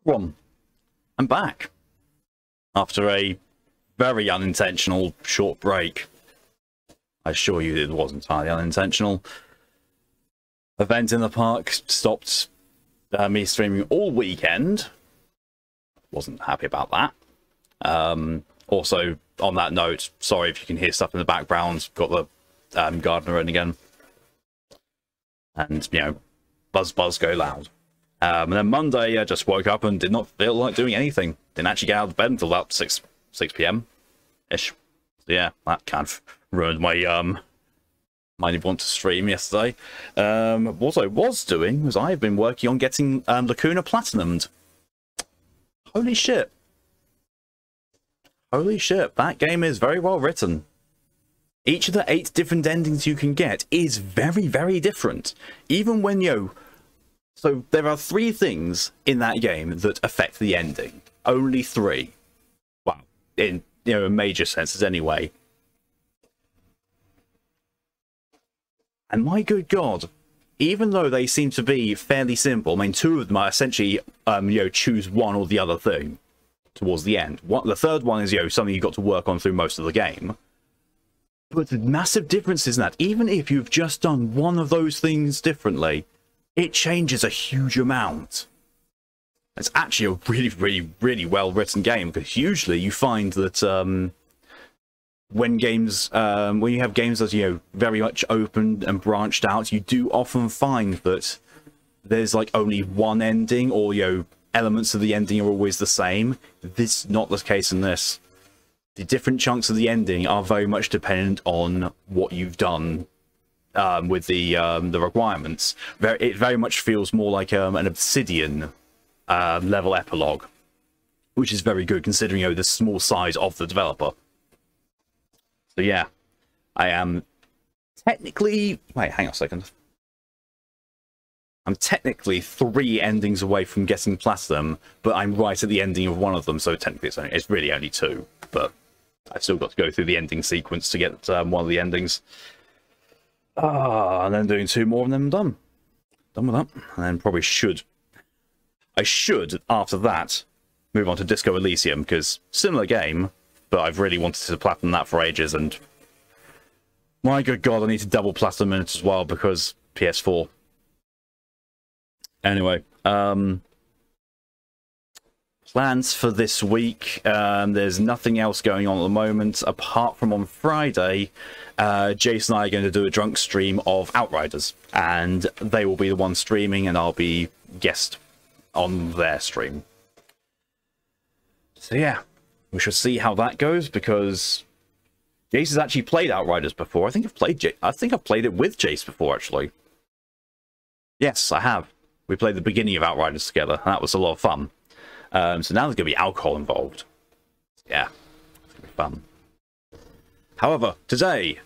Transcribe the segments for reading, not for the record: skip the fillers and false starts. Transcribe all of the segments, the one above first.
One, I'm back after a very unintentional short break. I assure you it was entirely unintentional. Event in the park stopped me streaming all weekend. Wasn't happy about that. Also, on that note, sorry if you can hear stuff in the background. Got the gardener in again. And, you know, buzz go loud. And then Monday, I just woke up and did not feel like doing anything. Didn't actually get out of bed until about 6 p.m.-ish. So yeah, that kind of ruined my might want to stream yesterday. What I was doing was I've been working on getting Lacuna Platinumed. Holy shit. Holy shit, that game is very well written. Each of the 8 different endings you can get is very, very different. Even when so there are 3 things in that game that affect the ending. Only 3. Well, in major senses anyway. And my good God, even though they seem to be fairly simple, I mean, 2 of them are essentially, choose one or the other thing towards the end. The third one is, something you've got to work on through most of the game. But the massive difference is that even if you've just done one of those things differently, it changes a huge amount. It's actually a really, really, really well-written game, because usually you find that when you have games that very much open and branched out, you do often find that there's like only one ending, or elements of the ending are always the same. This is not the case in this. The different chunks of the ending are very much dependent on what you've done with the requirements. It very much feels more like an Obsidian level epilogue, which is very good considering the small size of the developer. So yeah, I am technically... Wait, hang on a second. I'm technically 3 endings away from getting Platinum, but I'm right at the ending of one of them, so technically it's really only 2. But I've still got to go through the ending sequence to get one of the endings. And then doing 2 more and then I'm done. Done with that. And then probably I should, after that, move on to Disco Elysium, because similar game, but I've really wanted to platinum that for ages, and my good God, I need to double platinum in it as well, because PS4. Anyway, plans for this week. There's nothing else going on at the moment, apart from on Friday, Jason and I are going to do a drunk stream of Outriders, and they will be the one streaming, and I'll be guest on their stream. So yeah, we shall see how that goes, because Jace has actually played Outriders before. I think I've played it with Jace before, actually. Yes, I have. We played the beginning of Outriders together, and that was a lot of fun. So now there's going to be alcohol involved. Yeah, it's going to be fun. However, today,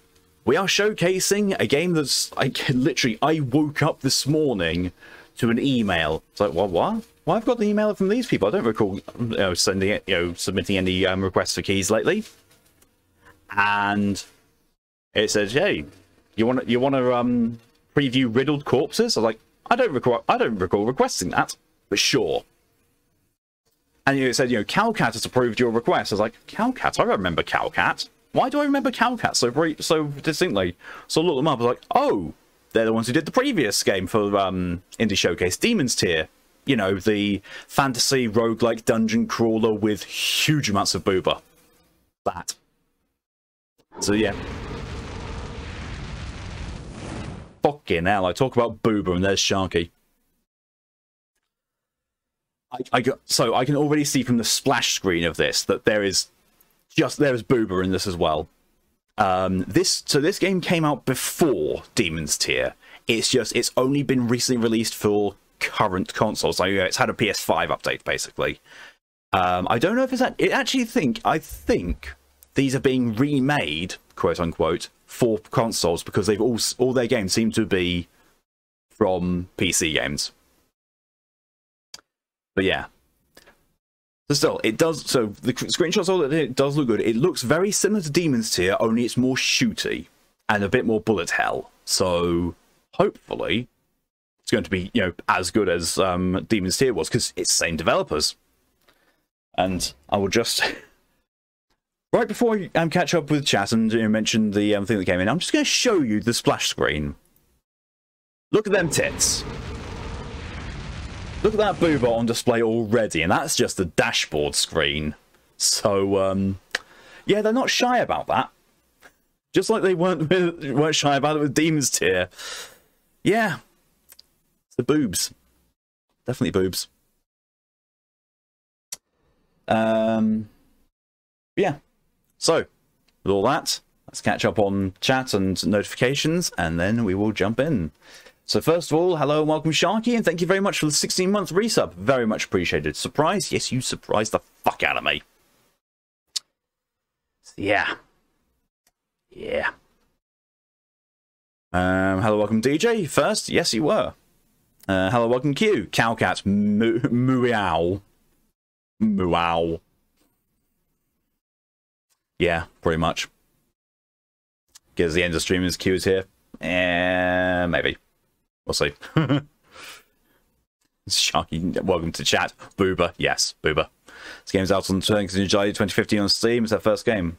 we are showcasing a game that's... I woke up this morning to an email. It's like, what? Well, I've got the email from these people. I don't recall submitting any requests for keys lately. And it says, hey, you want to preview Riddled Corpses? I was like, I don't recall requesting that, but sure. And it said, Calcat has approved your request. I was like, Calcat? I remember Calcat. Why do I remember Calcat so distinctly? So I looked them up. I was like, oh, they're the ones who did the previous game for Indie Showcase, Demon's Tier. The fantasy roguelike dungeon crawler with huge amounts of booba. That. So yeah. Fucking hell, I talk about booba and there's Sharky. So I can already see from the splash screen of this that there is booba in this as well. This game came out before Demon's Tier. It's only been recently released for current consoles. So it's had a PS5 update basically. I don't know if I think these are being remade, quote unquote, for consoles, because they've all their games seem to be from PC games. But yeah. So still, it does. So the screenshots, all that it does look good. It looks very similar to Demon's Tier, only it's more shooty and a bit more bullet hell. So hopefully it's going to be, you know, as good as Demon's Tier was, because it's the same developers. And I will just right before I catch up with chat and mention the thing that came in, I'm just going to show you the splash screen. Look at them tits. Look at that booba on display already, and that's just the dashboard screen. So, yeah, they're not shy about that. Just like they weren't shy about it with Demon's Tier. Yeah. It's the boobs. Definitely boobs. Yeah. So, with all that, let's catch up on chat and notifications, and then we will jump in. So first of all, hello and welcome Sharky, and thank you very much for the 16-month resub. Very much appreciated. Surprise? Yes, you surprised the fuck out of me. Yeah. Yeah. Hello, welcome DJ. First, yes, you were. Hello, welcome Q. Cowcat. Meow. Meow. Yeah, pretty much. Because the end of streamers Q is here. Maybe. We'll see. Sharky, welcome to chat. Booba, yes, Booba. This game's out on July 2015 on Steam. It's their first game.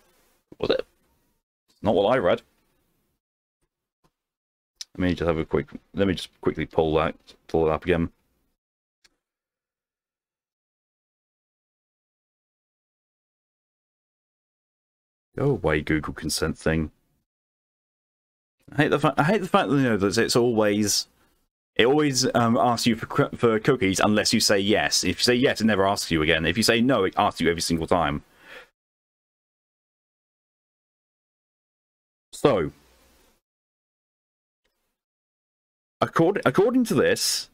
Was it? Not what I read. Let me just have a quick. Let me just quickly pull it up again. Go away, Google consent thing. I hate the fact that, you know, that it always asks you for cookies unless you say yes. If you say yes, it never asks you again. If you say no, it asks you every single time. So, according to this,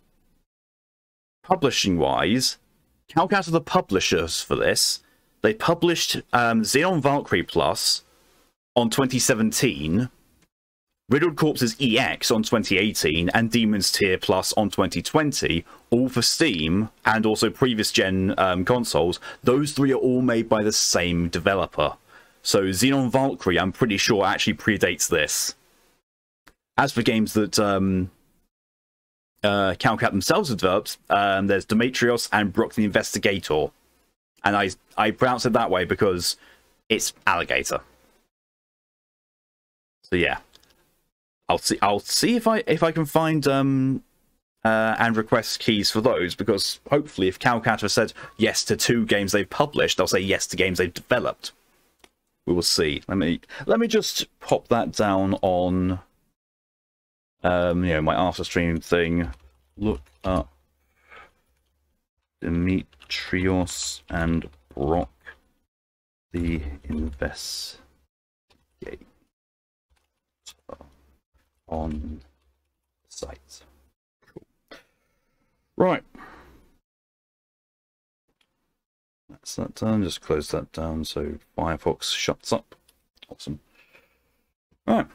publishing-wise, Calcat are the publishers for this. They published Xenon Valkyrie Plus on 2017. Riddled Corpses EX on 2018 and Demon's Tier Plus on 2020, all for Steam and also previous gen consoles. Those three are all made by the same developer. So Xenon Valkyrie, I'm pretty sure, actually predates this. As for games that Calcat themselves have developed, there's Demetrios and Brock the Investigator. And I pronounce it that way because it's alligator. So yeah. I'll see if I can find and request keys for those, because hopefully if Calcat has said yes to 2 games they've published, they'll say yes to games they've developed. We will see. Let me just pop that down on you know, my after stream thing. Look up Demetrios and Brock the Investigator on site. Cool. Right. That's that done. Just close that down so Firefox shuts up. Awesome. Right.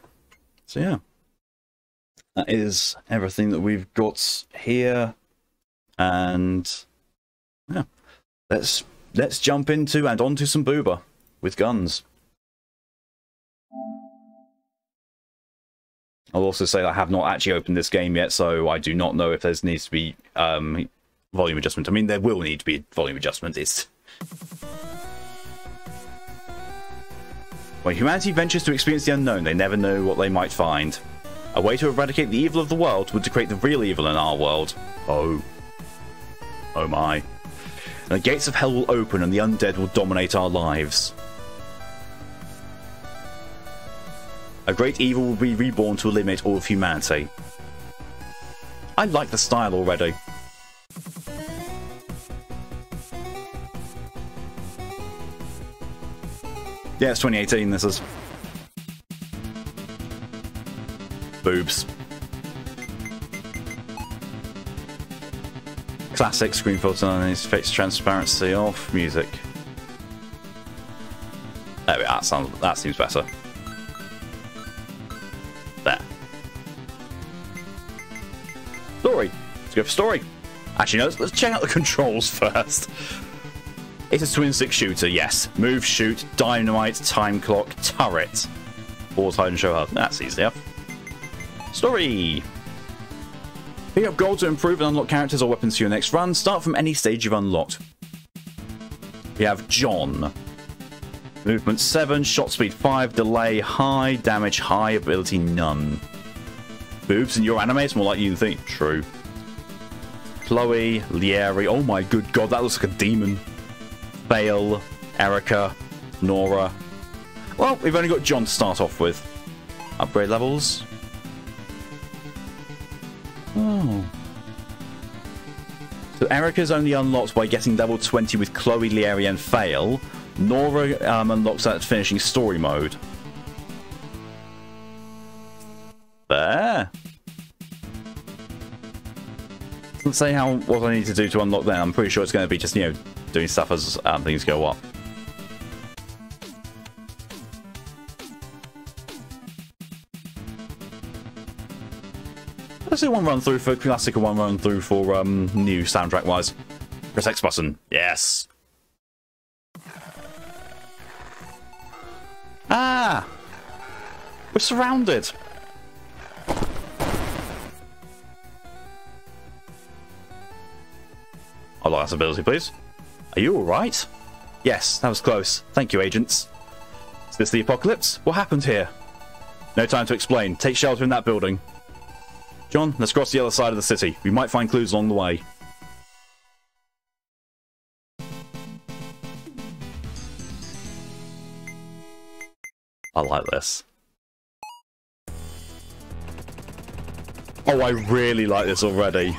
So yeah. That is everything that we've got here. And yeah. Let's jump into and onto some booba with guns. I'll also say I have not actually opened this game yet, so I do not know if there needs to be volume adjustment. I mean, there will need to be volume adjustment. When humanity ventures to experience the unknown, they never know what they might find. A way to eradicate the evil of the world would to create the real evil in our world. Oh. Oh my. And the gates of hell will open and the undead will dominate our lives. A great evil will be reborn to eliminate all of humanity. I like the style already. Yeah, it's 2018, this is. Boobs. Classic screen filter on his face, transparency off, music. There we are, that seems better. There. Story. Let's go for story. Actually, no, let's check out the controls first. It's a twin stick shooter, yes. Move, shoot, dynamite, time clock, turret. Pause, hide and show her. That's easy enough. Story. Pick up gold to improve and unlock characters or weapons for your next run. Start from any stage you've unlocked. We have John. Movement 7, shot speed 5, delay high, damage high, ability none. Boobs in your anime, it's more like you think. True. Chloe, Lieri, oh my good god, that looks like a demon. Fail, Erica, Nora. Well, we've only got John to start off with. Upgrade levels. Oh. So Erica's only unlocked by getting level 20 with Chloe, Lieri, and Fail. Nora unlocks that finishing story mode. There. Doesn't say what I need to do to unlock that. I'm pretty sure it's going to be just, you know, doing stuff as things go up. Let's do one run through for classic and one run through for new soundtrack wise. Press X button. Yes. Ah! We're surrounded. I'd like that ability, please. Are you alright? Yes, that was close. Thank you, agents. Is this the apocalypse? What happened here? No time to explain. Take shelter in that building. John, let's cross the other side of the city. We might find clues along the way. I like this. Oh, I really like this already.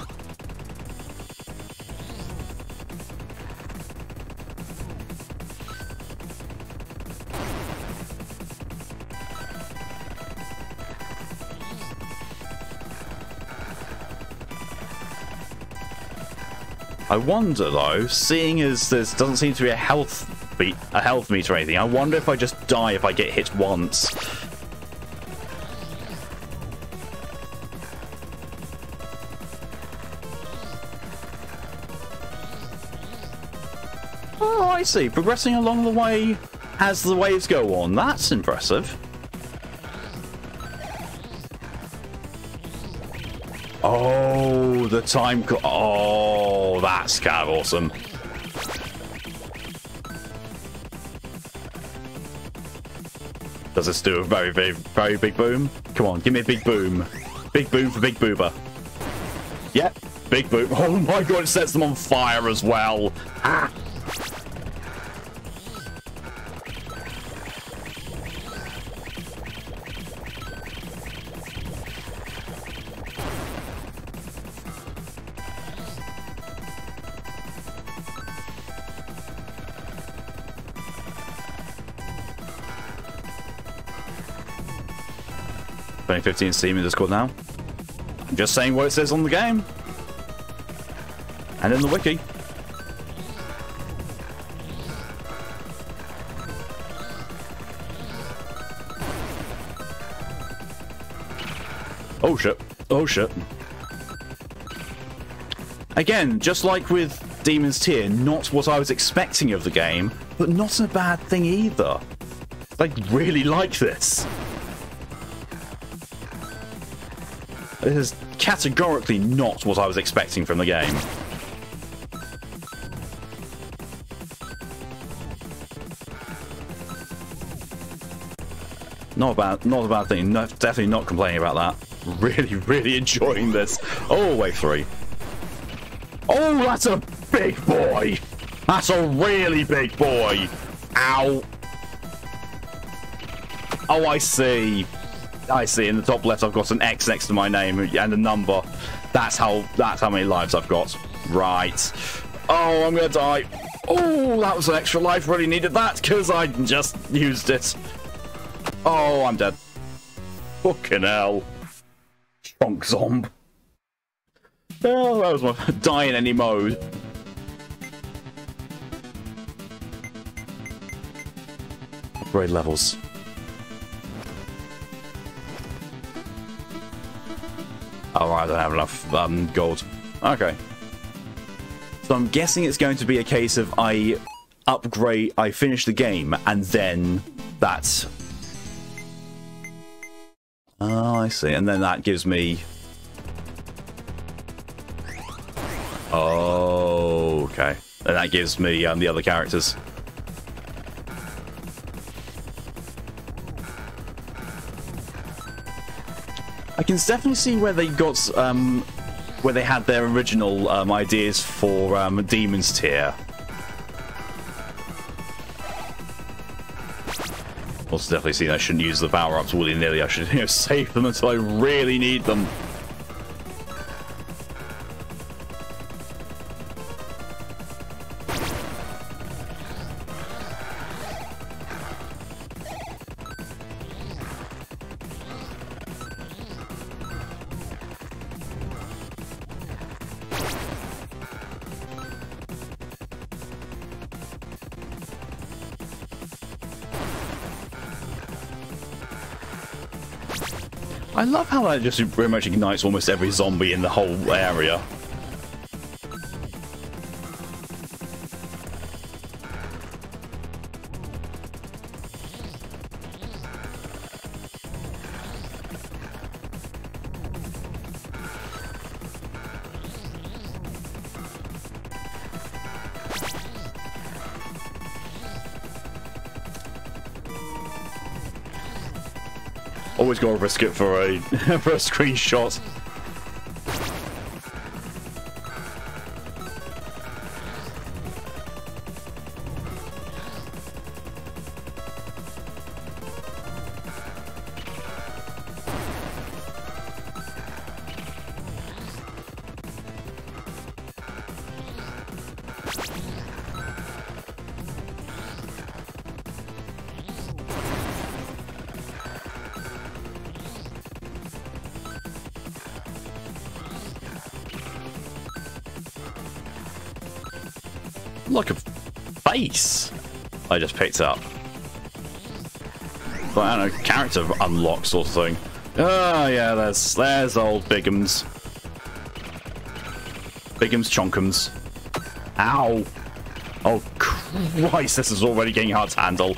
I wonder though, seeing as there doesn't seem to be a health meter or anything, I wonder if I just die if I get hit once. Oh, I see. Progressing along the way as the waves go on. That's impressive. Oh, the time... Oh, that's kind of awesome. Does this do a very, very, very big boom? Come on, give me a big boom. Big boom for Big Boober. Yep, big boom. Oh my god, it sets them on fire as well. Ah. Fifteenth Steam in Discord now. I'm just saying what it says on the game. And in the wiki. Oh shit. Oh shit. Again, just like with Demon's Tier, not what I was expecting of the game, but not a bad thing either. I really like this. This is categorically not what I was expecting from the game. Not a bad thing. No, definitely not complaining about that. Really, really enjoying this. Oh, wave 3. Oh, that's a big boy. That's a really big boy. Ow. Oh, I see. I see. In the top left, I've got an X next to my name and a number. That's how many lives I've got. Right. Oh, I'm gonna die. Oh, that was an extra life. Really needed that because I just used it. Oh, I'm dead. Fucking hell. Chonk zomb. Oh, that was my die in any mode. Upgrade levels. Oh, I don't have enough gold. Okay. So I'm guessing it's going to be a case of I finish the game, and then that... Oh, I see. And then that gives me Oh, okay. And that gives me the other characters. I can definitely see where they got where they had their original ideas for Demon's Tier. Also definitely seen I shouldn't use the power-ups willy-nilly. I should, save them until I really need them. I love how that just very much ignites almost every zombie in the whole area. Always gotta risk it for a for a screenshot. Like a face I just picked up. But I don't know, character unlock sort of thing. Oh yeah, there's old Bigums. Bigums Chonkums. Ow. Oh Christ, this is already getting hard to handle.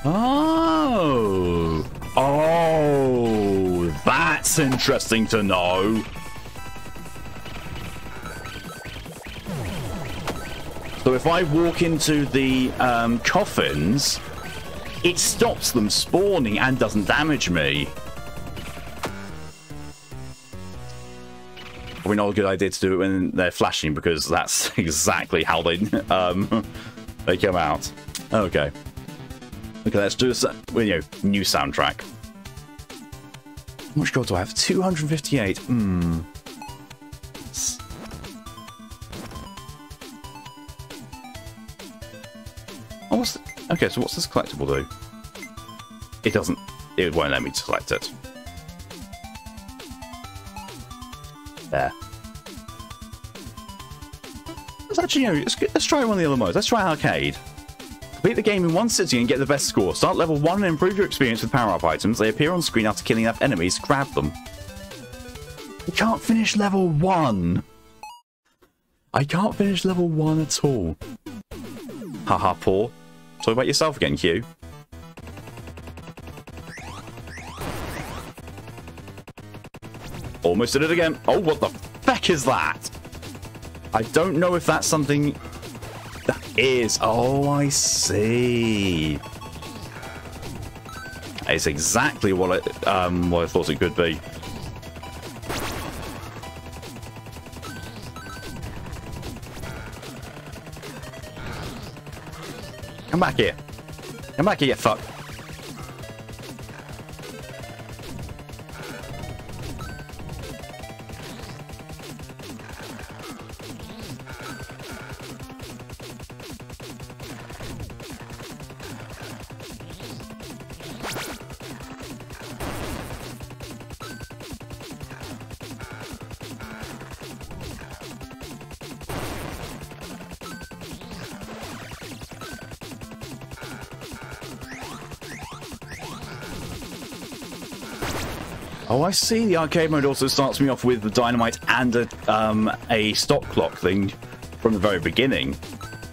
Oh. Oh, that's interesting to know. So if I walk into the coffins, it stops them spawning and doesn't damage me. Probably not a good idea to do it when they're flashing, because that's exactly how they they come out. Okay. Okay, let's do this. New soundtrack. How much gold do I have? 258. Oh, okay, so what's this collectible do? It doesn't. It won't let me select it. There. Let's actually, let's try one of the other modes. Let's try arcade. Complete the game in one sitting and get the best score. Start level 1 and improve your experience with power-up items. They appear on screen after killing enough enemies. Grab them. I can't finish level 1. I can't finish level 1 at all. Haha, poor. Talk about yourself again, Q. Almost did it again. Oh, what the feck is that? I don't know if that's something that is. Oh, I see. It's exactly what I thought it could be. Come back here. Come back here, you fuck. Oh, I see. The arcade mode also starts me off with the dynamite and a stop clock thing from the very beginning.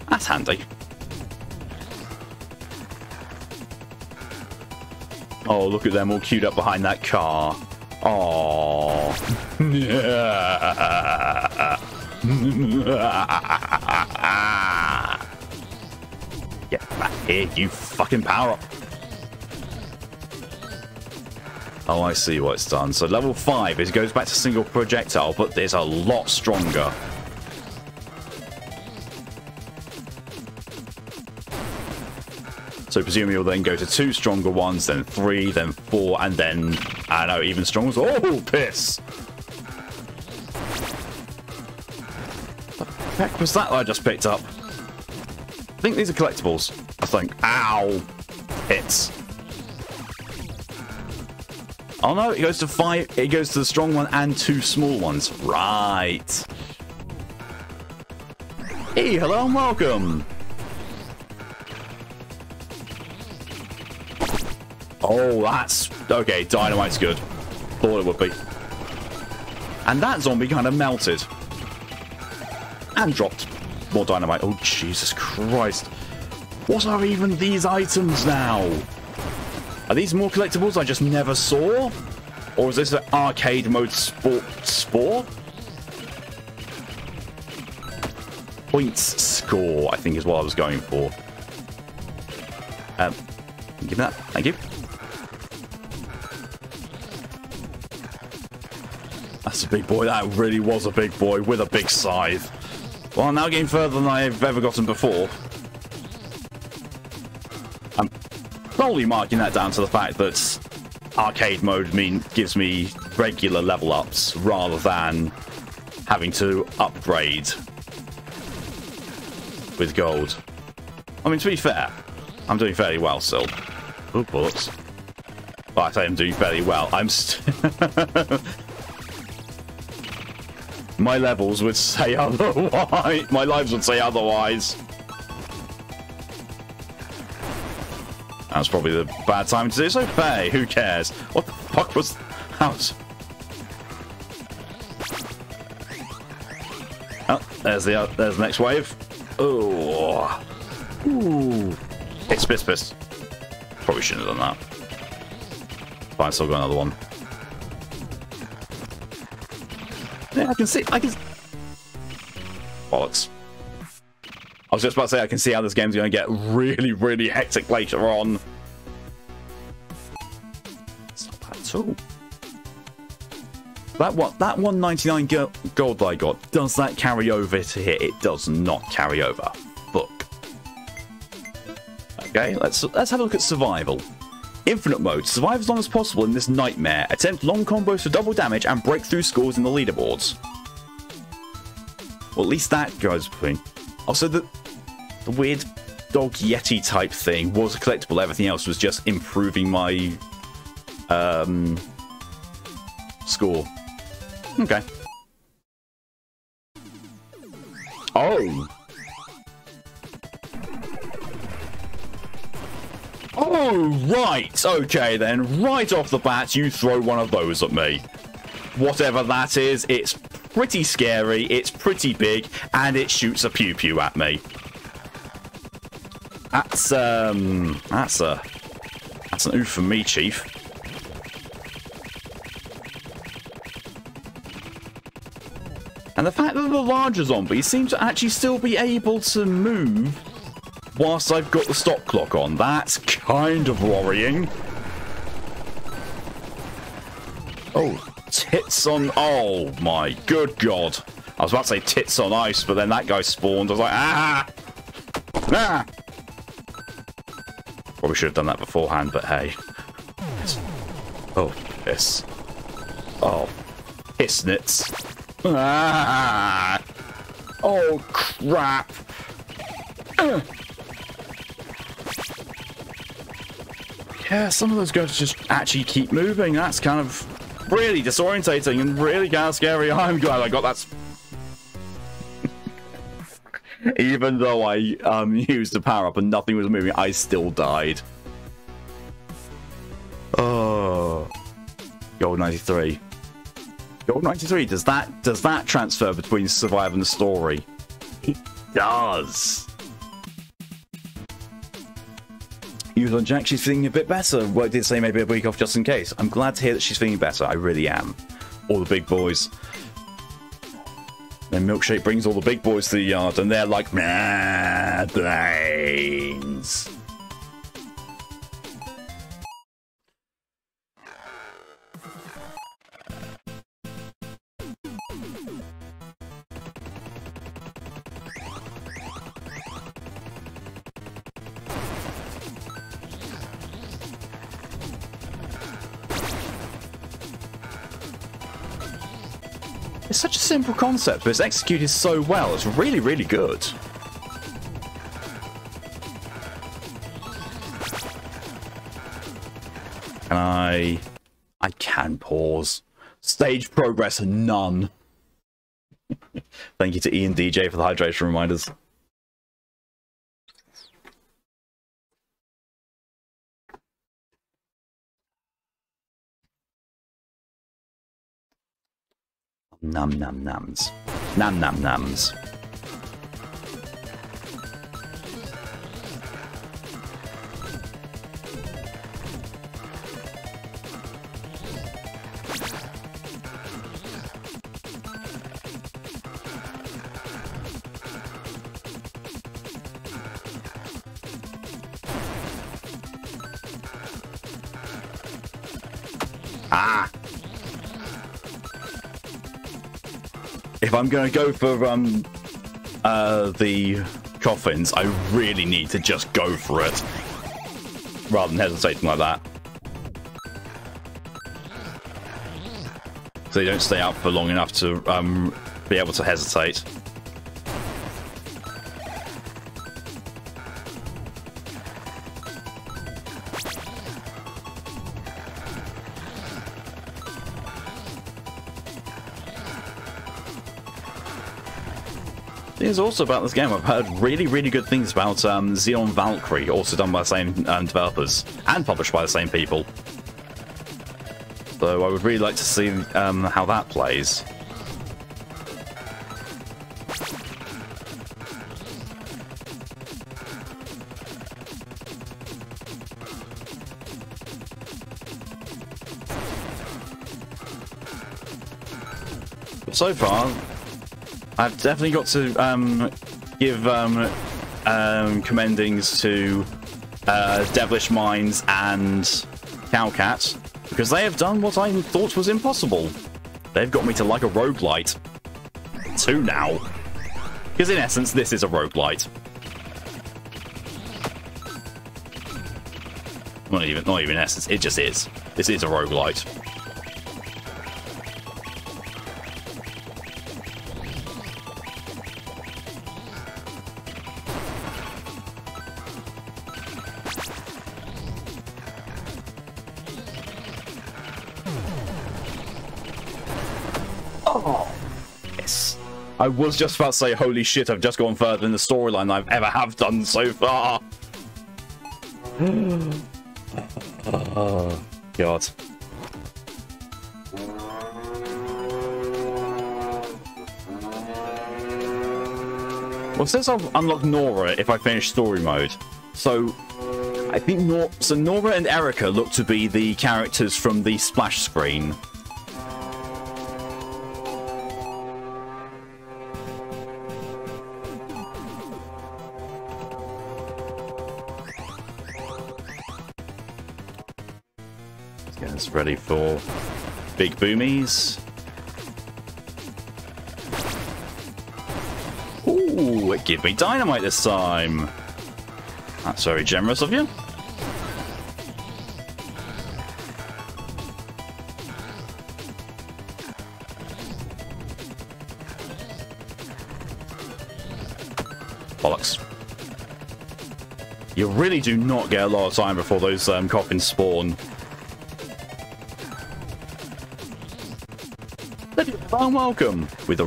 That's handy. Oh, look at them all queued up behind that car. Oh. Get back here, you fucking power up. Oh, I see what it's done. So level 5, it goes back to single projectile, but there's a lot stronger. So presumably you'll then go to 2 stronger ones, then 3, then 4, and then, I don't know, even stronger. Oh, piss! What the heck was that I just picked up? I think these are collectibles. I think. Ow! Hits. Oh no, it goes to 5. It goes to the strong one and 2 small ones. Right. Hey, hello and welcome. Oh, that's... Okay, dynamite's good. Thought it would be. And that zombie kind of melted. And dropped more dynamite. Oh, Jesus Christ. What are even these items now? Are these more collectibles I just never saw? Or is this an arcade mode spore? Points score, I think is what I was going for. Give me that. Thank you. That's a big boy. That really was a big boy with a big scythe. Well, I'm now getting further than I've ever gotten before. I'm probably marking that down to the fact that arcade mode gives me regular level ups rather than having to upgrade with gold. I mean, to be fair, I'm doing fairly well still. Oh, bullets. Well, I say I'm doing fairly well. I'm my levels would say otherwise. My lives would say otherwise. That was probably the bad time to do so. Hey, who cares? What the fuck was that? Oh, there's the next wave. Oh, ooh, it's piss. Probably shouldn't have done that. Fine, still got another one. Yeah, I can see. Bollocks. I was just about to say I can see how this game's going to get really, really hectic later on. It's not bad at all. That 199 gold that I got, does that carry over to here? It does not carry over. Fuck. Okay, let's have a look at survival. Infinite mode. Survive as long as possible in this nightmare. Attempt long combos for double damage and breakthrough scores in the leaderboards. Well, at least that goes between. Also, the weird dog yeti type thing was a collectible. Everything else was just improving my score. Okay. Oh. Oh, right. Okay, then. Right off the bat, you throw one of those at me. Whatever that is, it's pretty scary, it's pretty big, and it shoots a pew-pew at me. That's an oof from me, Chief. And the fact that the larger zombies seem to actually still be able to move whilst I've got the stop clock on, that's kind of worrying. Oh, tits on... Oh, my good God. I was about to say tits on ice, but then that guy spawned. I was like, ah! Ah! Probably should have done that beforehand, but hey. Oh, piss. Oh, piss nits. Ah! Oh, crap. Yeah, some of those ghosts just actually keep moving. That's kind of really disorientating and really kind of scary. I'm glad I got that. Even though I used the power up and nothing was moving, I still died. Oh, Gold 93. Gold 93. Does that transfer between Survive and the story? It does. News on Jack, she's feeling a bit better. Well, I did say maybe a week off just in case. I'm glad to hear that she's feeling better. I really am. All the big boys. Then Milkshake brings all the big boys to the yard, and they're like, mad brains. It's such a simple concept, but it's executed so well. It's really, really good. I can pause. Stage progress, none. Thank you to Ian DJ for the hydration reminders. Num num nums. Num num nums. Ah! If I'm going to go for the coffins, I really need to just go for it, rather than hesitating like that. So you don't stay out for long enough to be able to hesitate. Things also about this game, I've heard really, really good things about Xeon Valkyrie, also done by the same developers and published by the same people. So I would really like to see how that plays. But so far, I've definitely got to give commendings to Devilish Minds and Cowcat, because they have done what I thought was impossible. They've got me to like a roguelite. 2 now. Because in essence, this is a roguelite. Not even in essence, it just is. This is a roguelite. I was just about to say, holy shit, I've just gone further in the storyline than I've ever have done so far. Oh, God. Well, since I've unlocked Nora if I finish story mode, so I think Nora and Erica look to be the characters from the splash screen. Ready for big boomies. Ooh, give me dynamite this time. That's very generous of you. Bollocks. You really do not get a lot of time before those coffins spawn. Oh, welcome. With a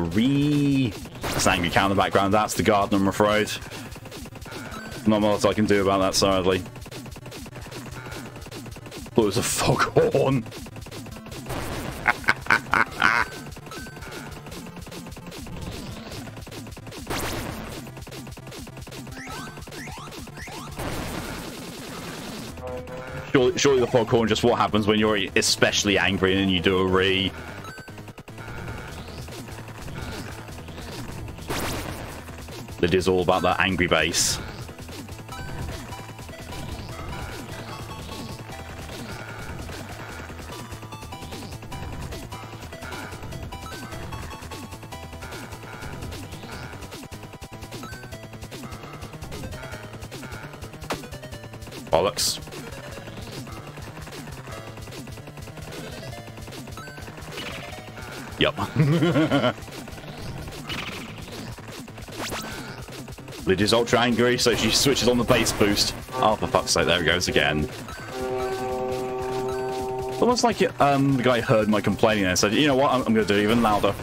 angry cow in the background. That's the garden, I'm afraid. Not much I can do about that, sadly. Thought it was a foghorn. Surely the foghorn just what happens when you're especially angry and then you do a re. It is all about that angry bass. Bollocks. Yup. Lydia's ultra angry, so she switches on the bass boost. Oh, for fuck's sake, there it goes again. Almost like the guy heard my complaining and said, you know what, I'm going to do it even louder.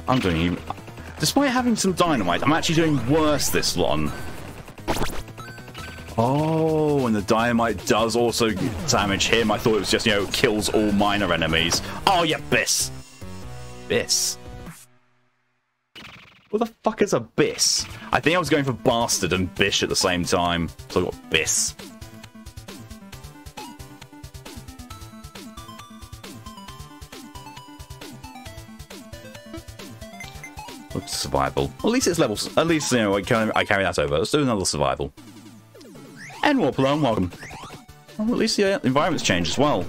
I'm doing... Despite having some dynamite, I'm actually doing worse this one. Oh, and the dynamite does also damage him. I thought it was just, you know, kills all minor enemies. Oh, yeah, Biss. Biss. What the fuck is a Biss? I think I was going for Bastard and Bish at the same time. So I got Biss. Survival. At least it's levels. At least, you know, I carry that over. Let's do another survival. And Warp Alone, welcome. Well, at least the environment's changed as well.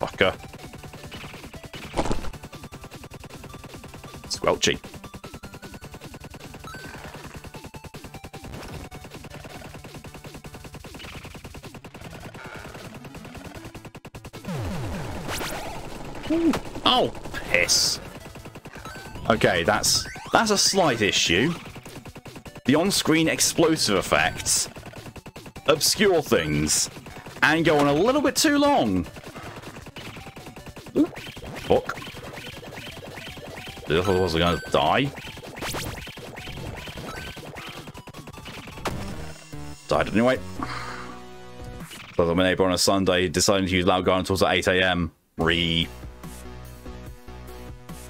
Fucker. Squelchy. Oh, piss. Okay, that's a slight issue. The on-screen explosive effects obscure things and go on a little bit too long. Ooh, fuck. I thought I was going to die. Died anyway. So my neighbour on a Sunday decided to use loud garden tools at 8 AM.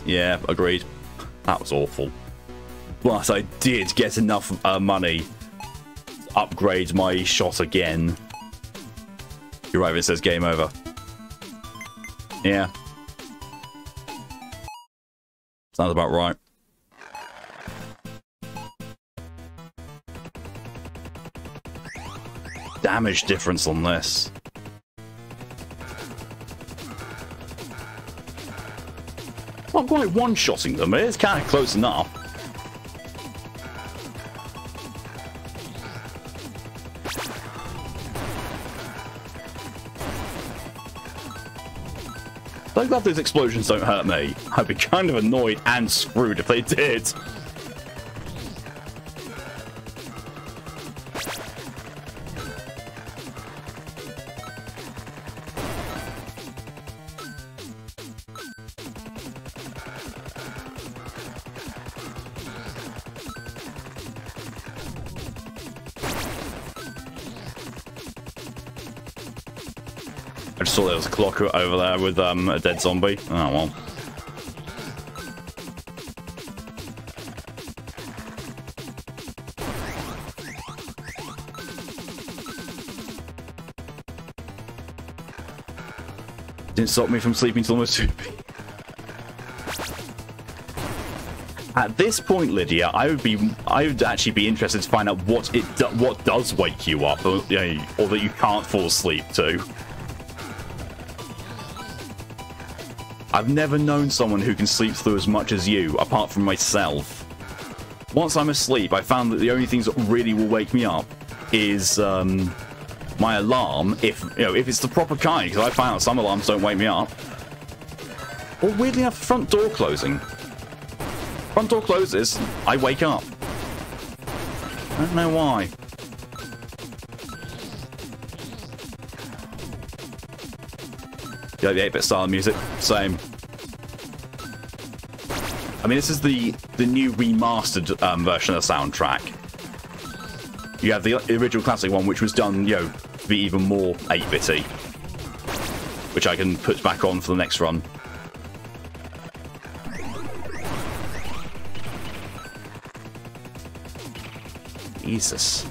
Yeah, agreed. That was awful. But I did get enough money to upgrade my shot again. You're right, it says game over. Yeah. Sounds about right. Damage difference on this. Not quite one-shotting them, it's kind of close enough. I'm glad those explosions don't hurt me. I'd be kind of annoyed and screwed if they did. I just saw there was a clock over there with a dead zombie. Oh well. Didn't stop me from sleeping till almost 2 p.m. At this point, Lydia, I would actually be interested to find out what does wake you up, or that you can't fall asleep to. I've never known someone who can sleep through as much as you, apart from myself. Once I'm asleep, I found that the only things that really will wake me up is my alarm, if it's the proper kind, because I found out some alarms don't wake me up. Or weirdly enough, front door closing. Front door closes, I wake up. I don't know why. Yeah, the 8-bit style of music, same. I mean, this is the new remastered version of the soundtrack. You have the original classic one, which was done, you know, to be even more 8-bitty, which I can put back on for the next run. Jesus.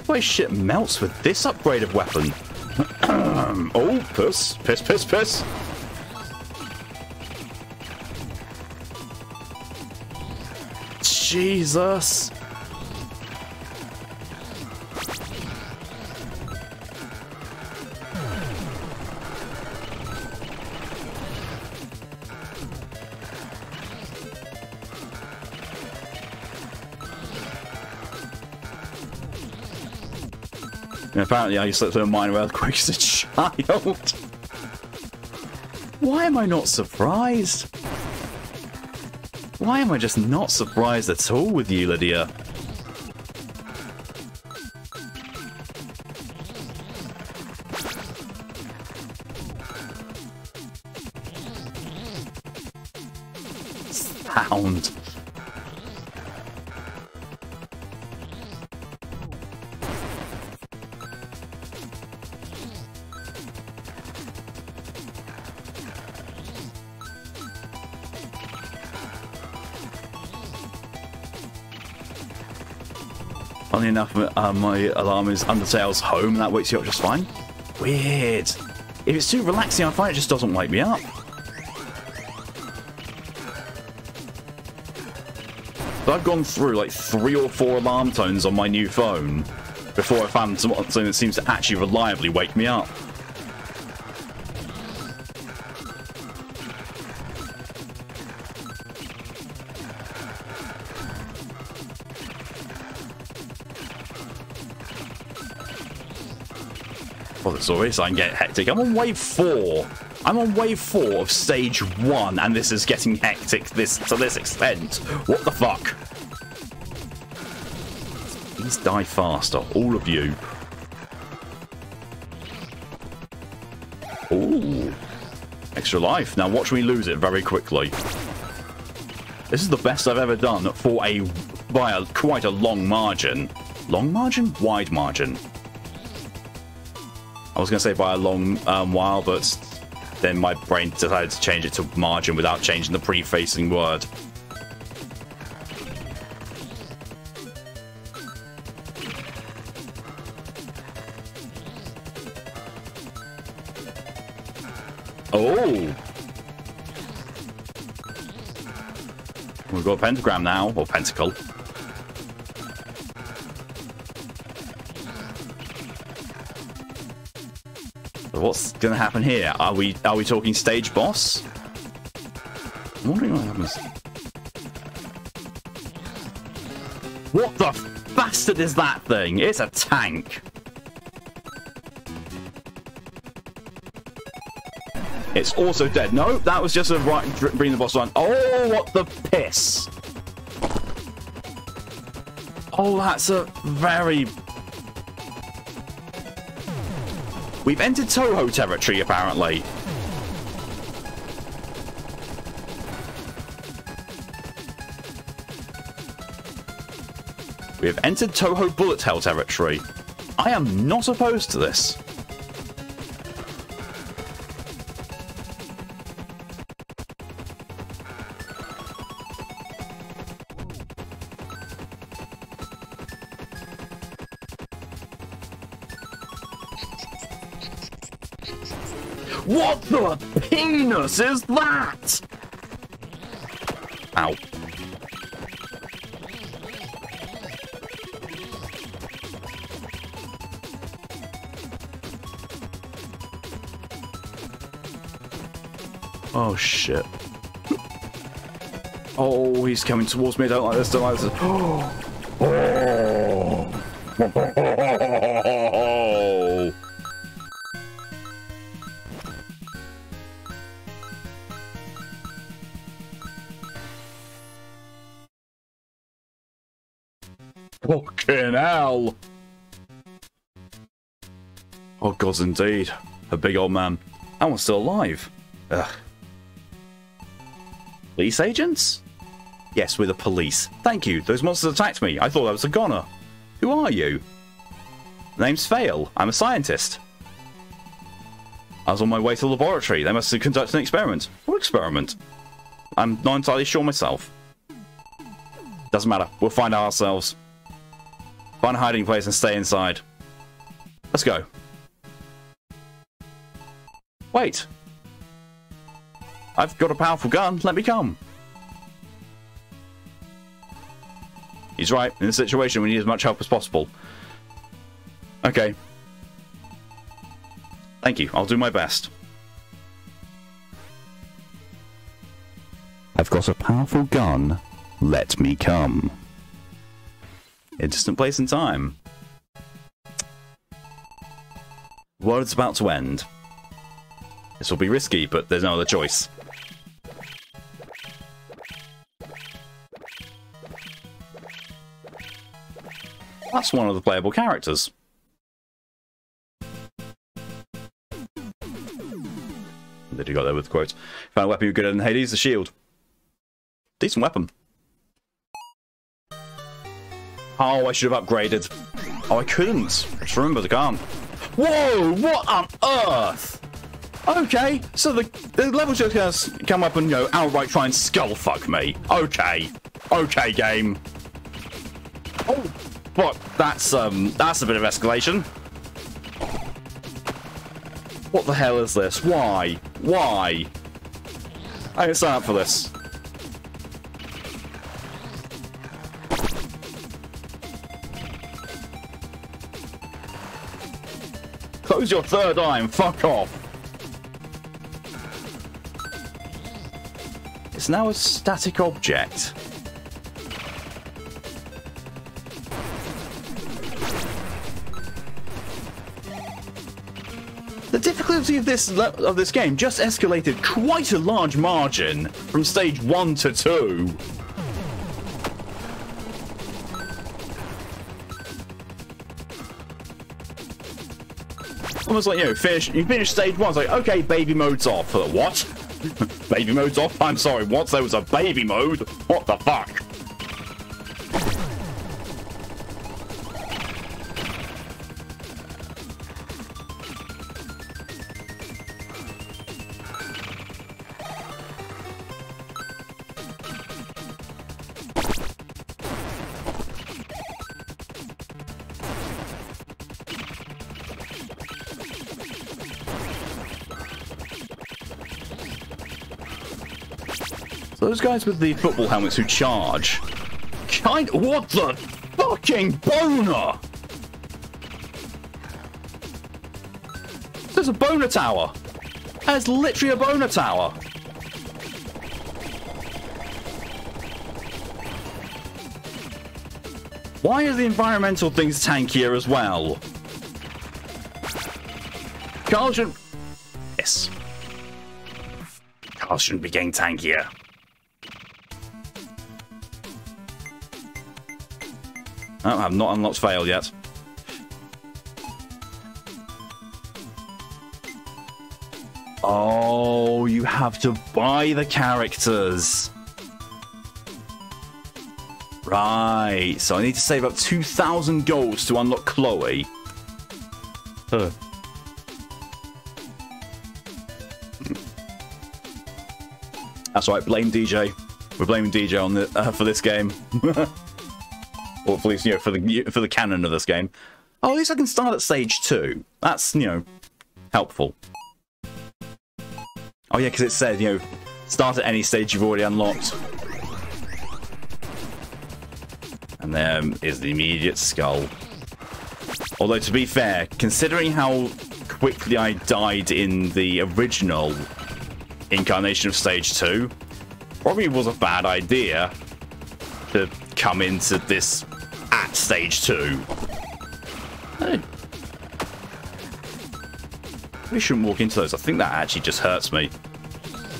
Why shit melts with this upgraded weapon? Oh, piss. Piss, piss, piss. Jesus. And apparently I slept through a minor earthquake as a child. Why am I not surprised? Why am I just not surprised at all with you, Lydia? Sound. Funnily enough, my alarm is Undertale's home, and that wakes you up just fine. Weird. If it's too relaxing, I find it just doesn't wake me up. So I've gone through like 3 or 4 alarm tones on my new phone before I found something that seems to actually reliably wake me up. Well, sorry, so I can get hectic. I'm on wave 4. I'm on wave 4 of stage 1, and this is getting hectic to this extent. What the fuck? Please die faster, all of you. Ooh. Extra life. Now watch me lose it very quickly. This is the best I've ever done by quite a long margin. Long margin? Wide margin. I was going to say by a long while, but then my brain decided to change it to margin without changing the prefacing word. Oh! We've got a pentagram now, or pentacle. What's going to happen here? Are we talking stage boss? I'm wondering what happens. What the bastard is that thing? It's a tank. It's also dead. No, that was just a bring the boss on. Oh, what the piss! Oh, that's a very... We've entered Toho territory, apparently. We have entered Toho bullet hell territory. I am not opposed to this. What the penis is that? Ow. Oh shit. Oh, he's coming towards me. I don't like this. Don't like this. Oh. Fucking hell! Oh, gods indeed. A big old man. That one's still alive. Ugh. Police agents? Yes, we're the police. Thank you. Those monsters attacked me. I thought I was a goner. Who are you? Name's Fail. I'm a scientist. I was on my way to the laboratory. They must have conducted an experiment. What experiment? I'm not entirely sure myself. Doesn't matter. We'll find out ourselves. Find a hiding place and stay inside. Let's go. Wait. I've got a powerful gun. Let me come. He's right. In this situation, we need as much help as possible. Okay. Thank you. I'll do my best. I've got a powerful gun. Let me come. A distant place and time. The world's about to end. This will be risky, but there's no other choice. That's one of the playable characters. Did you got there with the quotes? Found a weapon you're good at in Hades, the shield. Decent weapon. Oh, I should have upgraded. Oh, I couldn't. Just remember the gun. Whoa! What on earth? Okay, so the level's just gonna come up and, you know, outright try and skull fuck me. Okay. Okay, game. Oh, but that's a bit of escalation. What the hell is this? Why? Why? I didn't sign up for this. Close your third eye and fuck off. It's now a static object. The difficulty of this game just escalated quite a large margin from stage 1 to 2. Almost like, you know, you finish stage 1, it's like, okay, baby mode's off. What? Baby mode's off? I'm sorry, what? There was a baby mode? What the fuck? Those guys with the football helmets who charge. What the fucking boner? There's a boner tower. There's literally a boner tower. Why are the environmental things tankier as well? Cars shouldn't... Yes. Cars shouldn't be getting tankier. Oh, I've not unlocked Fail yet. Oh, you have to buy the characters. Right, so I need to save up 2,000 golds to unlock Chloe. Huh. That's right, blame DJ. We're blaming DJ on the for this game. Or at least, you know, for the canon of this game. Oh, at least I can start at stage 2. That's, you know, helpful. Oh yeah, because it said, you know, start at any stage you've already unlocked. And there is the immediate skull. Although, to be fair, considering how quickly I died in the original incarnation of stage 2, probably was a bad idea to come into this at stage 2. Hey. We shouldn't walk into those. I think that actually just hurts me.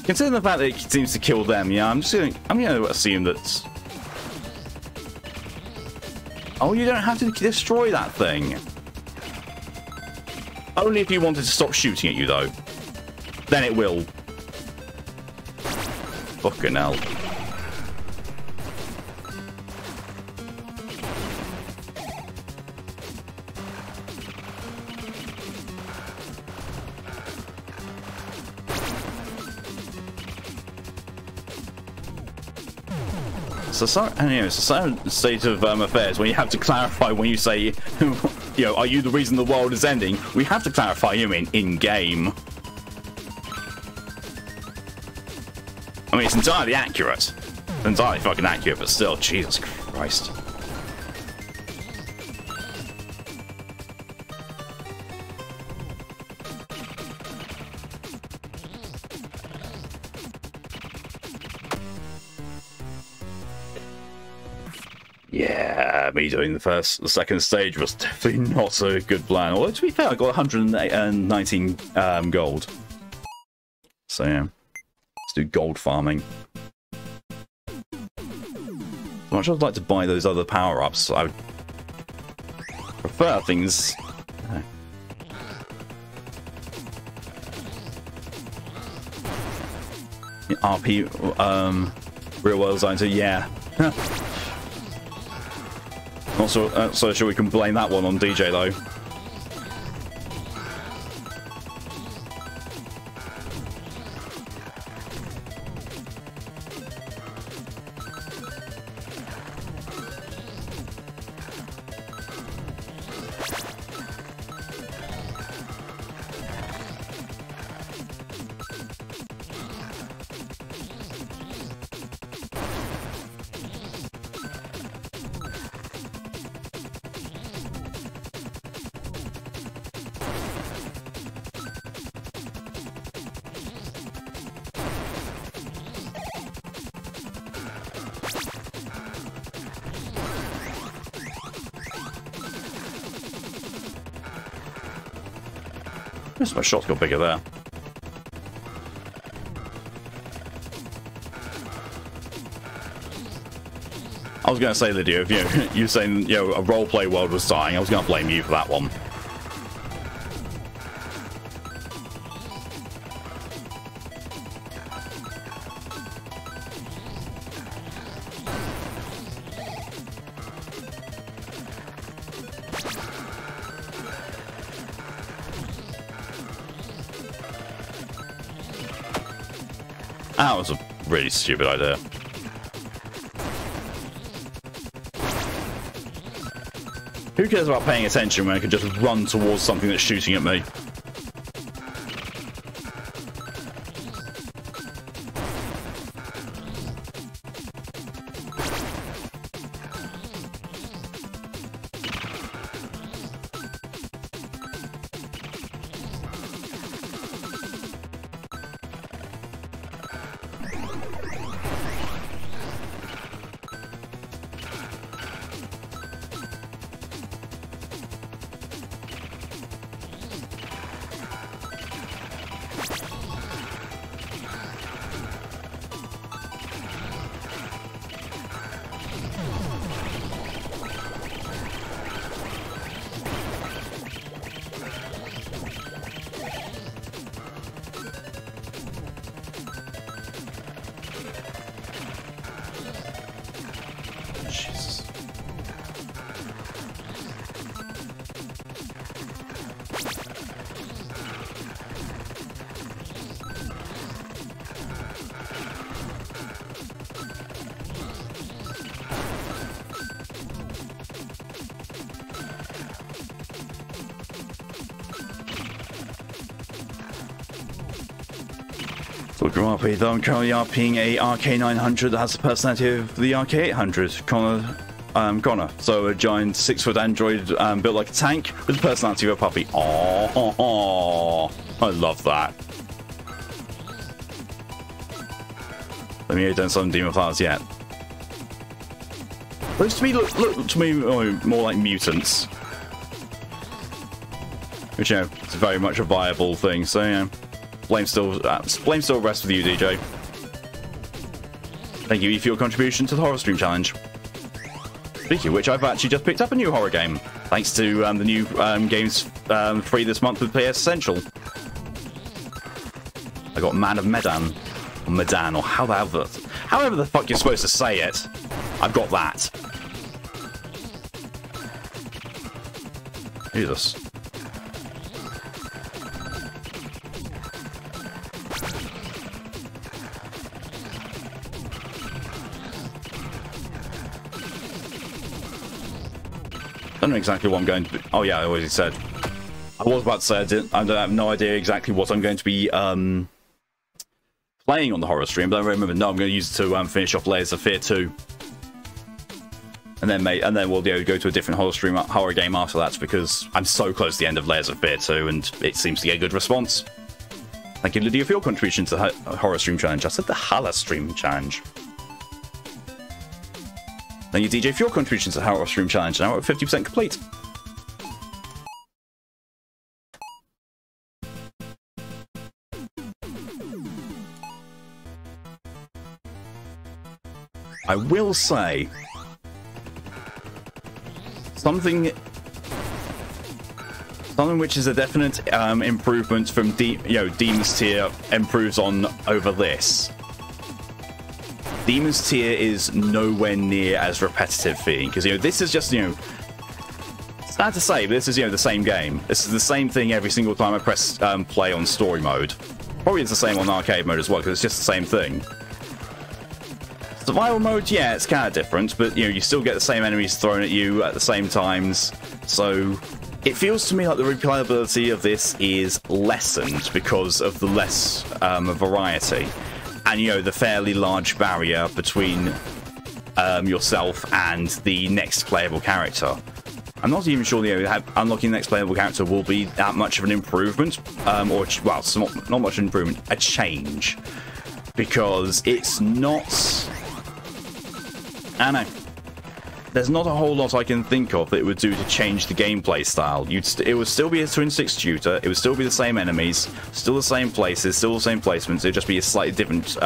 Considering the fact that it seems to kill them, yeah, I'm going to assume that... Oh, you don't have to destroy that thing. Only if you wanted to stop shooting at you, though. Then it will. Fucking hell. it's a certain state of affairs when you have to clarify when you say, are you the reason the world is ending? We have to clarify you mean in-game. I mean, it's entirely accurate. It's entirely fucking accurate, but still, Jesus Christ. Yeah, me doing the second stage was definitely not a good plan. Although, to be fair, I got 119 gold. So, yeah. Let's do gold farming. As much as I'd like to buy those other power-ups, I would prefer things... RP, real-world design, so yeah. Not so sure we can blame that one on DJ, though. Yes, my shots got bigger there. I was going to say, Lydia, if you saying a roleplay world was dying, I was going to blame you for that one. That was a really stupid idea. Who cares about paying attention when I can just run towards something that's shooting at me? RP, though I'm currently RPing a RK900 that has the personality of the RK800, Connor. So a giant 6-foot android built like a tank with the personality of a puppy. Oh, I love that. Let me don't summon demon flowers yet. Those to me look to me more like mutants, which is very much a viable thing. So yeah. Blame still rests with you, DJ. Thank you for your contribution to the Horror Stream Challenge. Speaking of which, I've actually just picked up a new horror game, thanks to the new games free this month with PS Essential. I got Man of Medan, or Medan, or however the fuck you're supposed to say it. I've got that. Jesus. don't know exactly what I'm going to be... Oh, yeah, I already said. I was about to say I have no idea exactly what I'm going to be playing on the horror stream, but I remember, no, I'm going to use it to finish off Layers of Fear 2. And then we'll be able to go to a different horror game after that, because I'm so close to the end of Layers of Fear 2, and it seems to get a good response. Thank you, Lydia, for your contribution to the horror stream challenge. I said the Hala stream challenge. Thank you, DJ, for your contribution to the horror stream challenge. Now we're at 50% complete. I will say something which is a definite improvement from Demon's Tier improves on over this. Demon's Tier is nowhere near as repetitive feeling, because this is just sad to say, but this is the same game. This is the same thing every single time I press play on story mode. Probably it's the same on arcade mode as well, because it's just the same thing. Survival mode, yeah, it's kind of different, but you still get the same enemies thrown at you at the same times, so it feels to me like the replayability of this is lessened because of the less variety, and the fairly large barrier between yourself and the next playable character. I'm not even sure unlocking the next playable character will be that much of an improvement, or well, not much of an improvement, a change, because it's not. I know. There's not a whole lot I can think of that it would do to change the gameplay style. It would still be a twin stick shooter. It would still be the same enemies, still the same places, still the same placements. It'd just be a slightly different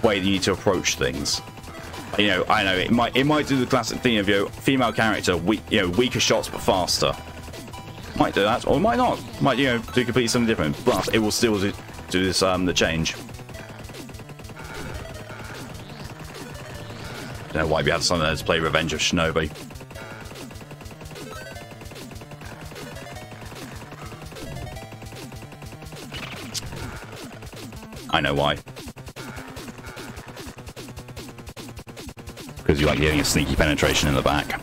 way that you need to approach things. I know it might do the classic thing of female character, weaker shots but faster. Might do that, or it might not. Might do completely something different. But it will still do this the change. I don't know why we had something that's play Revenge of Shinobi. I know why. Because you like getting a sneaky penetration in the back.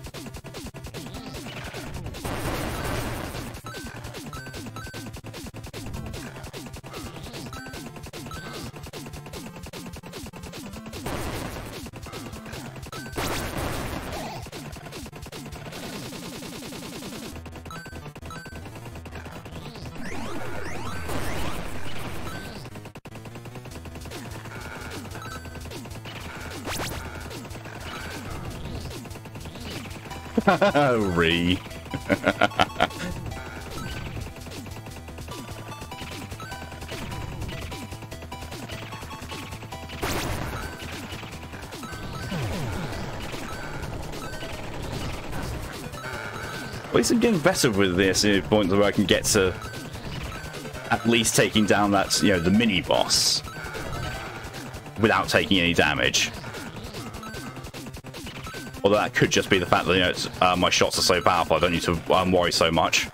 Re. At least I'm getting better with this to the point where I can get to at least taking down that, the mini boss without taking any damage. Although that could just be the fact that my shots are so powerful, I don't need to worry so much.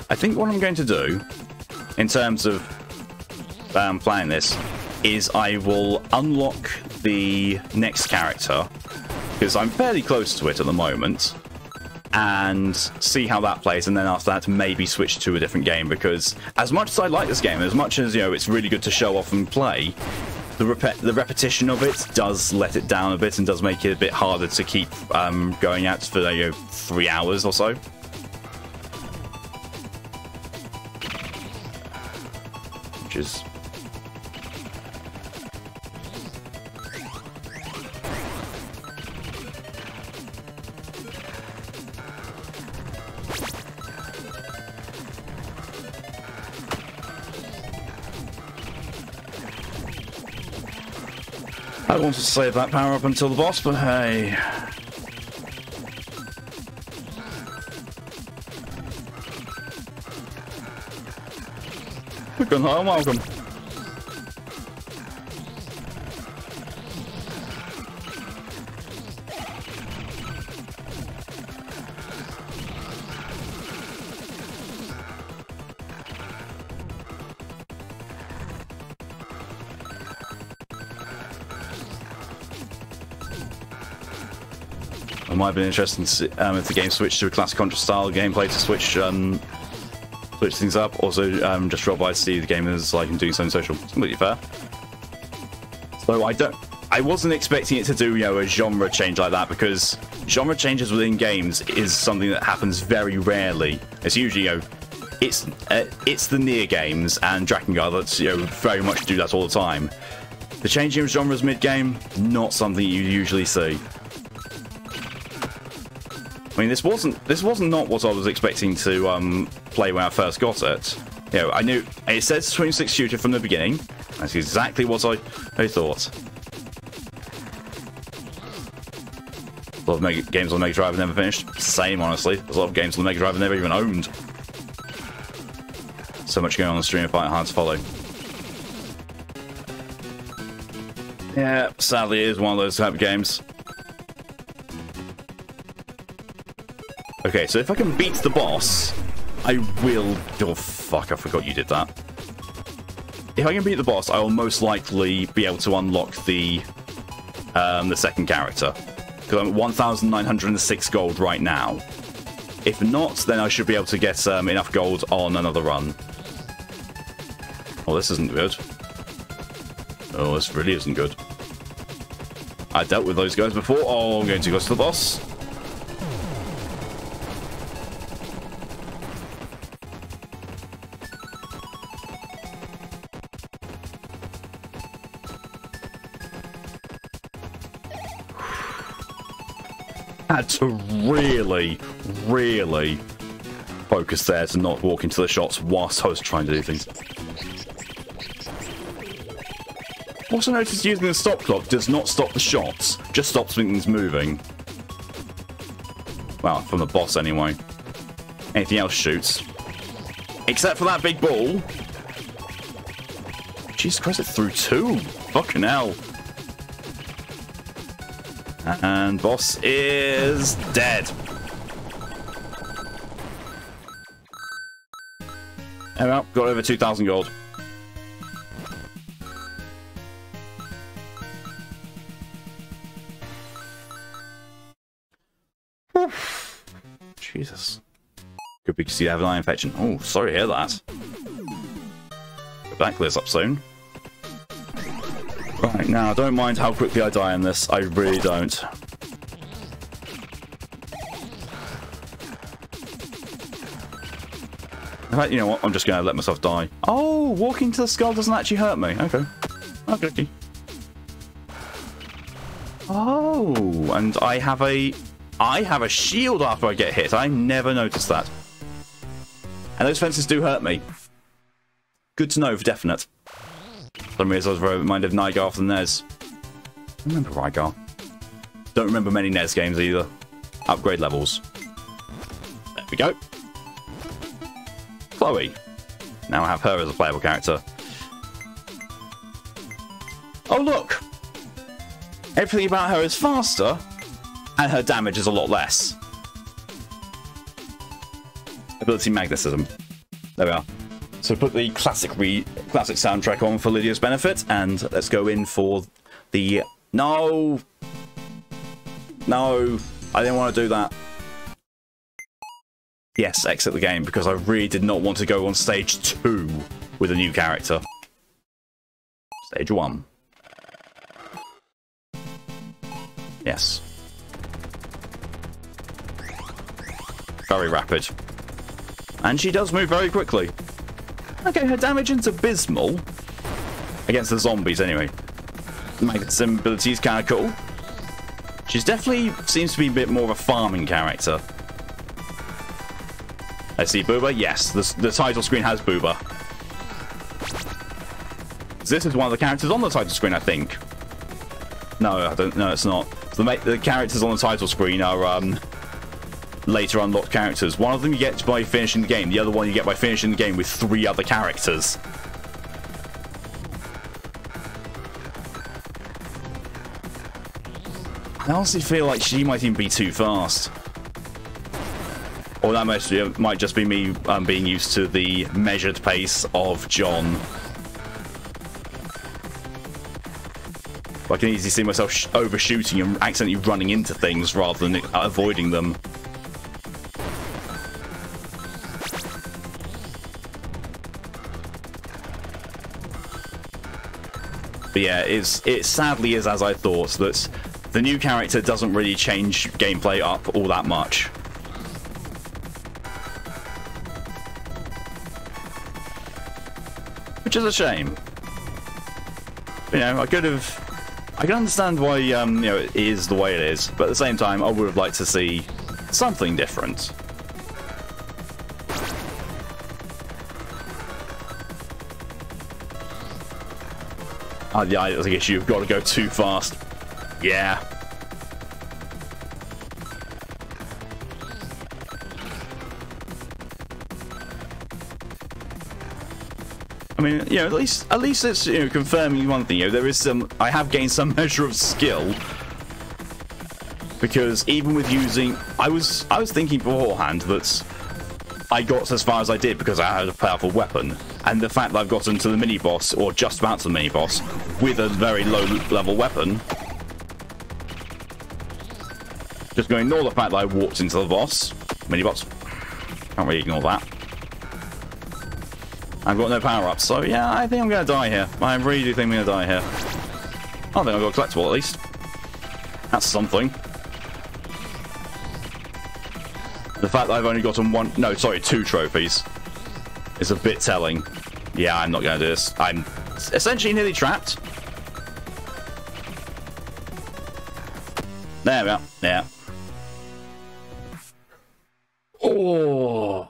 I think what I'm going to do, in terms of playing this, is I will unlock the next character, because I'm fairly close to it at the moment, and see how that plays, and then after that maybe switch to a different game, because as much as I like this game, as much as it's really good to show off and play, the repetition of it does let it down a bit and does make it a bit harder to keep going out for 3 hours or so. Which is I wanted to save that power up until the boss, but hey. Good night and welcome. It might have been interesting to see, if the game switched to a classic Contra style gameplay to switch things up. Also, just dropped by to see the game is like doing something social. It's completely fair. So I wasn't expecting it to do, you know, a genre change like that, because genre changes within games is something that happens very rarely. It's usually, you know, it's the Nier games and Drakengard that, you know, very much do that all the time. The changing of genres mid-game, not something you usually see. I mean, this wasn't not what I was expecting to play when I first got it. You know, I knew it says twin stick shooter from the beginning. That's exactly what I thought. A lot of games on Mega Drive never finished. Same, honestly. There's a lot of games on the Mega Drive I never even owned. So much going on the Stream of Fight, hard to follow. Yeah, sadly, it is one of those type of games. Okay, so if I can beat the boss, I will... Oh, fuck, I forgot you did that. If I can beat the boss, I will most likely be able to unlock the second character. Because I'm at 1,906 gold right now. If not, then I should be able to get enough gold on another run. Oh, this isn't good. Oh, this really isn't good. I dealt with those guys before. Oh, I'm going to go to the boss. Had to really, really focus there to not walk into the shots whilst I was trying to do things. Also noticed using the stop clock does not stop the shots, just stops things moving. Well, from the boss anyway. Anything else shoots. Except for that big ball. Jesus Christ, it threw two. Fucking hell. And boss is dead. Oh well, got over 2,000 gold. Jesus. Could be because you have an eye infection. Oh, sorry to hear that. The back clears up soon. Right, now, I don't mind how quickly I die in this. I really don't. In fact, you know what? I'm just going to let myself die. Oh, walking to the skull doesn't actually hurt me. Okay. Okay. Oh, and I have a shield after I get hit. I never noticed that. And those fences do hurt me. Good to know for definite. For some reason I was very reminded of Nygar from the NES. I remember Rygar. Don't remember many NES games either. Upgrade levels. There we go. Chloe. Now I have her as a playable character. Oh look! Everything about her is faster, and her damage is a lot less. Ability magnetism. There we are. So put the classic soundtrack on for Lydia's benefit, and let's go in for the... No! No! I didn't want to do that. Yes, exit the game, because I really did not want to go on stage 2 with a new character. Stage 1. Yes. Very rapid. And she does move very quickly. Okay, her damage is abysmal. Against the zombies, anyway. Magnetism ability is kind of cool. She's definitely seems to be a bit more of a farming character. I see Booba. Yes, the title screen has Booba. This is one of the characters on the title screen, I think. No, I don't. No, it's not. The characters on the title screen are later unlocked characters. One of them you get by finishing the game. The other one you get by finishing the game with 3 other characters. I honestly feel like she might even be too fast. Or that might just be me being used to the measured pace of John. I can easily see myself overshooting and accidentally running into things rather than avoiding them. But yeah, it sadly is as I thought, that the new character doesn't really change gameplay up all that much. Which is a shame. You know, I can understand why, you know, it is the way it is, but at the same time, I would have liked to see something different. Yeah, I guess you've got to go too fast. Yeah. I mean, you know, at least it's, you know, confirming one thing. You know, there is some. I have gained some measure of skill, because even with using, I was thinking beforehand that I got as far as I did because I had a powerful weapon, and the fact that I've gotten to the mini boss, or just about to the mini boss, with a very low level weapon. Just going to ignore the fact that I walked into the boss, mini boss. Can't really ignore that. I've got no power-ups, so yeah, I think I'm going to die here. I really do think I'm going to die here. I think I've got a collectible, at least. That's something. The fact that I've only gotten two trophies is a bit telling. Yeah, I'm not going to do this. I'm essentially nearly trapped. There we are. Yeah. Oh.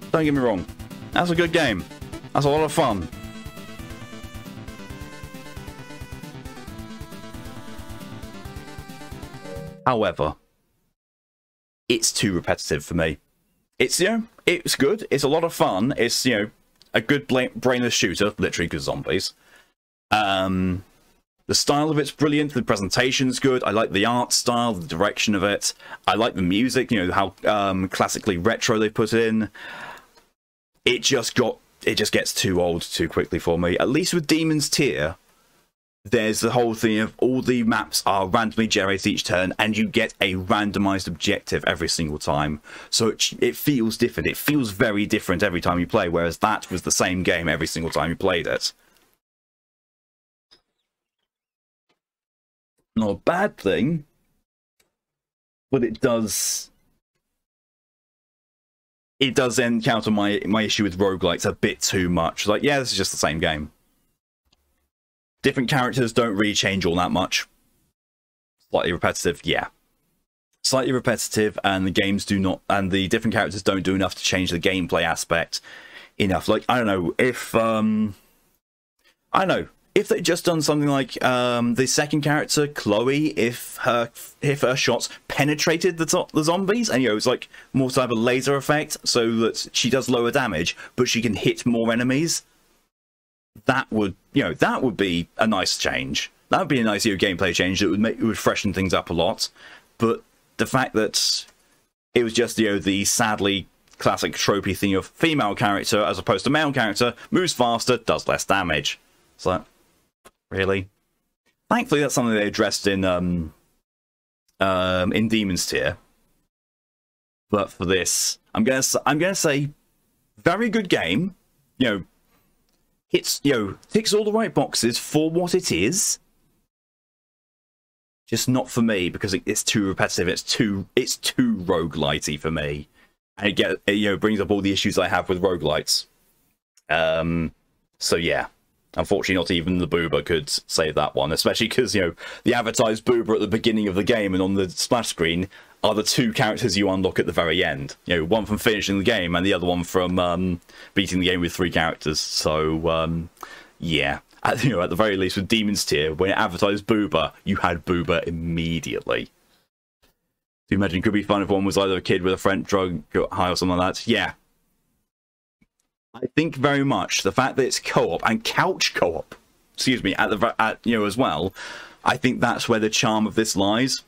Don't get me wrong. That's a good game. That's a lot of fun. However, it's too repetitive for me. It's, you know, it's good. It's a lot of fun. It's, you know, a good brainless shooter, literally, because zombies. The style of it's brilliant. The presentation's good. I like the art style, the direction of it. I like the music, you know, how classically retro they put in. It just gets too old too quickly for me. At least with Demon's Tier, there's the whole thing of all the maps are randomly generated each turn, and you get a randomized objective every single time. So it feels different. It feels very different every time you play, whereas that was the same game every single time you played it. Not a bad thing, but it does then counter my issue with roguelites a bit too much. Like, yeah, this is just the same game. Different characters don't really change all that much. Slightly repetitive, yeah. Slightly repetitive, and the games do not, and the different characters don't do enough to change the gameplay aspect enough. Like, I don't know, if if they'd just done something like the second character, Chloe, if her shots penetrated the zombies, and, you know, it's like more type of laser effect, so that she does lower damage, but she can hit more enemies. That would, you know, that would be a nice change. That would be a nice, you know, gameplay change that would freshen things up a lot. But the fact that it was just, you know, the sadly classic tropey thing of female character as opposed to male character, moves faster, does less damage. It's like, really? Thankfully, that's something they addressed in Demon's Tier. But for this, I'm gonna say, very good game. You know, it's, you know, ticks all the right boxes for what it is. Just not for me, because it's too repetitive. It's too roguelitey for me, and it you know, brings up all the issues I have with roguelites. So yeah. Unfortunately, not even the boober could save that one, especially because, you know, the advertised boober at the beginning of the game and on the splash screen are the two characters you unlock at the very end. You know, one from finishing the game and the other one from beating the game with 3 characters. So, yeah. You know, at the very least with Demon's Tier, when it advertised boober, you had boober immediately. Do you imagine it could be fun if one was either a kid with a friend, drug high or something like that? Yeah. I think very much the fact that it's co-op and couch co-op, excuse me, you know, as well. I think that's where the charm of this lies.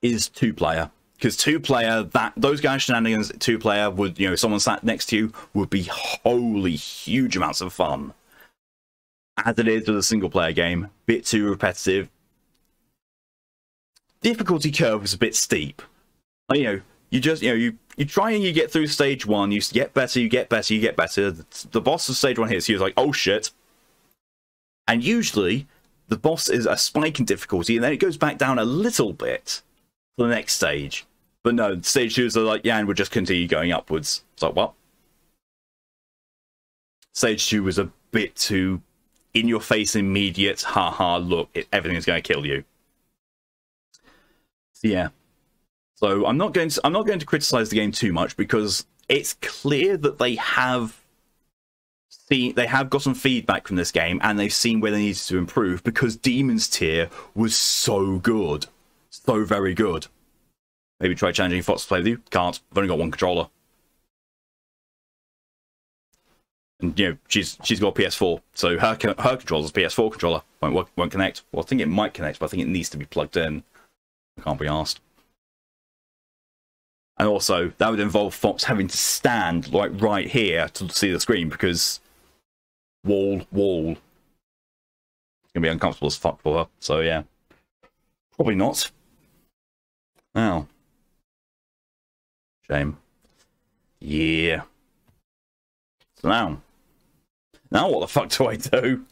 Is 2-player. Because two-player, those guys shenanigans, two-player would, you know, if someone sat next to you, would be holy huge amounts of fun. As it is with a single-player game, bit too repetitive. Difficulty curve was a bit steep. Like, you know, you just, you know, you try and you get through stage 1, you get better, you get better, you get better. The boss of stage 1 hits you, like, oh shit. And usually, the boss is a spike in difficulty, and then it goes back down a little bit for the next stage. But no, stage 2s are like, yeah, and we'll just continue going upwards. It's like, what? Stage 2 was a bit too in-your-face, immediate, haha, look, everything's going to kill you. So yeah. So I'm not going to criticize the game too much, because it's clear that they have got some feedback from this game, and they've seen where they needed to improve, because Demon's Tier was so good. So very good. Maybe try challenging Fox to play with you. Can't. I've only got one controller. And, you know, she's got a PS4, so her controller's a PS4 controller. Won't connect. Well, I think it might connect, but I think it needs to be plugged in. I can't be asked. And also, that would involve Fox having to stand, like, right here to see the screen, because wall. It's going to be uncomfortable as fuck for her. So, yeah. Probably not. Now. Shame. Yeah. So now what the fuck do I do?